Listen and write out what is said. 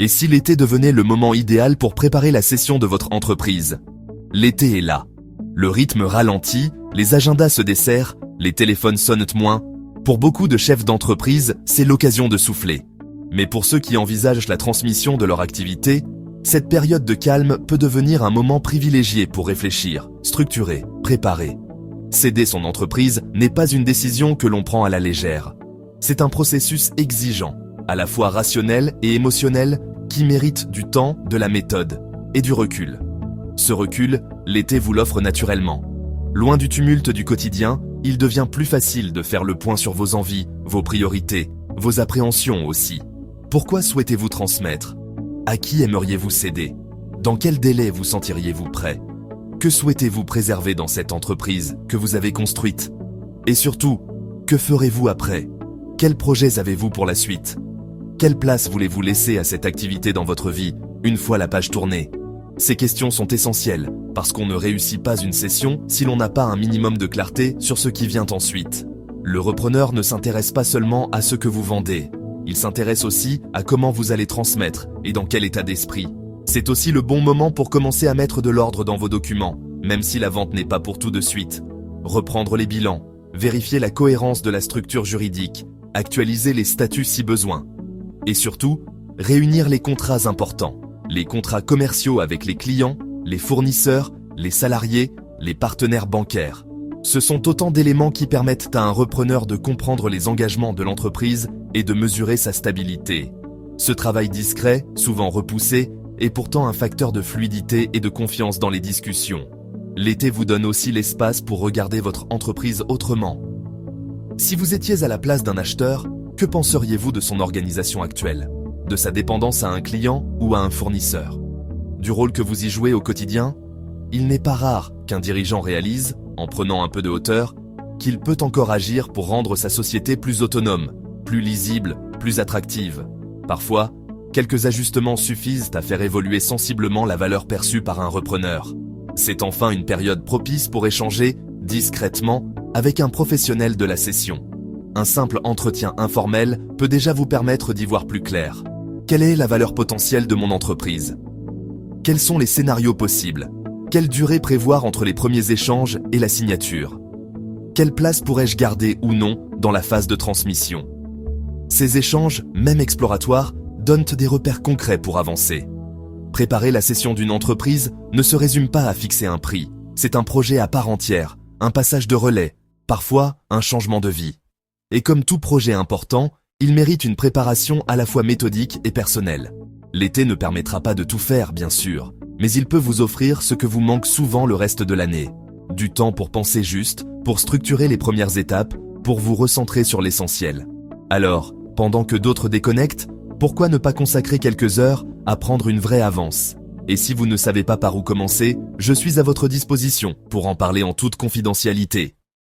Et si l'été devenait le moment idéal pour préparer la session de votre entreprise? L'été est là. Le rythme ralentit, les agendas se desserrent, les téléphones sonnent moins. Pour beaucoup de chefs d'entreprise, c'est l'occasion de souffler. Mais pour ceux qui envisagent la transmission de leur activité, cette période de calme peut devenir un moment privilégié pour réfléchir, structurer, préparer. Céder son entreprise n'est pas une décision que l'on prend à la légère. C'est un processus exigeant, à la fois rationnel et émotionnel, qui mérite du temps, de la méthode et du recul. Ce recul, l'été vous l'offre naturellement. Loin du tumulte du quotidien, il devient plus facile de faire le point sur vos envies, vos priorités, vos appréhensions aussi. Pourquoi souhaitez-vous transmettre? À qui aimeriez-vous céder? Dans quel délai vous sentiriez-vous prêt? Que souhaitez-vous préserver dans cette entreprise que vous avez construite? Et surtout, que ferez-vous après? Quels projets avez-vous pour la suite? Quelle place voulez-vous laisser à cette activité dans votre vie, une fois la page tournée? Ces questions sont essentielles, parce qu'on ne réussit pas une session si l'on n'a pas un minimum de clarté sur ce qui vient ensuite. Le repreneur ne s'intéresse pas seulement à ce que vous vendez, il s'intéresse aussi à comment vous allez transmettre et dans quel état d'esprit. C'est aussi le bon moment pour commencer à mettre de l'ordre dans vos documents, même si la vente n'est pas pour tout de suite. Reprendre les bilans, vérifier la cohérence de la structure juridique, actualiser les statuts si besoin. Et surtout, réunir les contrats importants. Les contrats commerciaux avec les clients, les fournisseurs, les salariés, les partenaires bancaires. Ce sont autant d'éléments qui permettent à un repreneur de comprendre les engagements de l'entreprise et de mesurer sa stabilité. Ce travail discret, souvent repoussé, est pourtant un facteur de fluidité et de confiance dans les discussions. L'été vous donne aussi l'espace pour regarder votre entreprise autrement. Si vous étiez à la place d'un acheteur, que penseriez-vous de son organisation actuelle? De sa dépendance à un client ou à un fournisseur? Du rôle que vous y jouez au quotidien? Il n'est pas rare qu'un dirigeant réalise, en prenant un peu de hauteur, qu'il peut encore agir pour rendre sa société plus autonome, plus lisible, plus attractive. Parfois, quelques ajustements suffisent à faire évoluer sensiblement la valeur perçue par un repreneur. C'est enfin une période propice pour échanger, discrètement, avec un professionnel de la session. Un simple entretien informel peut déjà vous permettre d'y voir plus clair. Quelle est la valeur potentielle de mon entreprise? Quels sont les scénarios possibles? Quelle durée prévoir entre les premiers échanges et la signature? Quelle place pourrais-je garder ou non dans la phase de transmission? Ces échanges, même exploratoires, donnent des repères concrets pour avancer. Préparer la cession d'une entreprise ne se résume pas à fixer un prix. C'est un projet à part entière, un passage de relais, parfois un changement de vie. Et comme tout projet important, il mérite une préparation à la fois méthodique et personnelle. L'été ne permettra pas de tout faire, bien sûr, mais il peut vous offrir ce que vous manque souvent le reste de l'année. Du temps pour penser juste, pour structurer les premières étapes, pour vous recentrer sur l'essentiel. Alors, pendant que d'autres déconnectent, pourquoi ne pas consacrer quelques heures à prendre une vraie avance? Et si vous ne savez pas par où commencer, je suis à votre disposition pour en parler en toute confidentialité.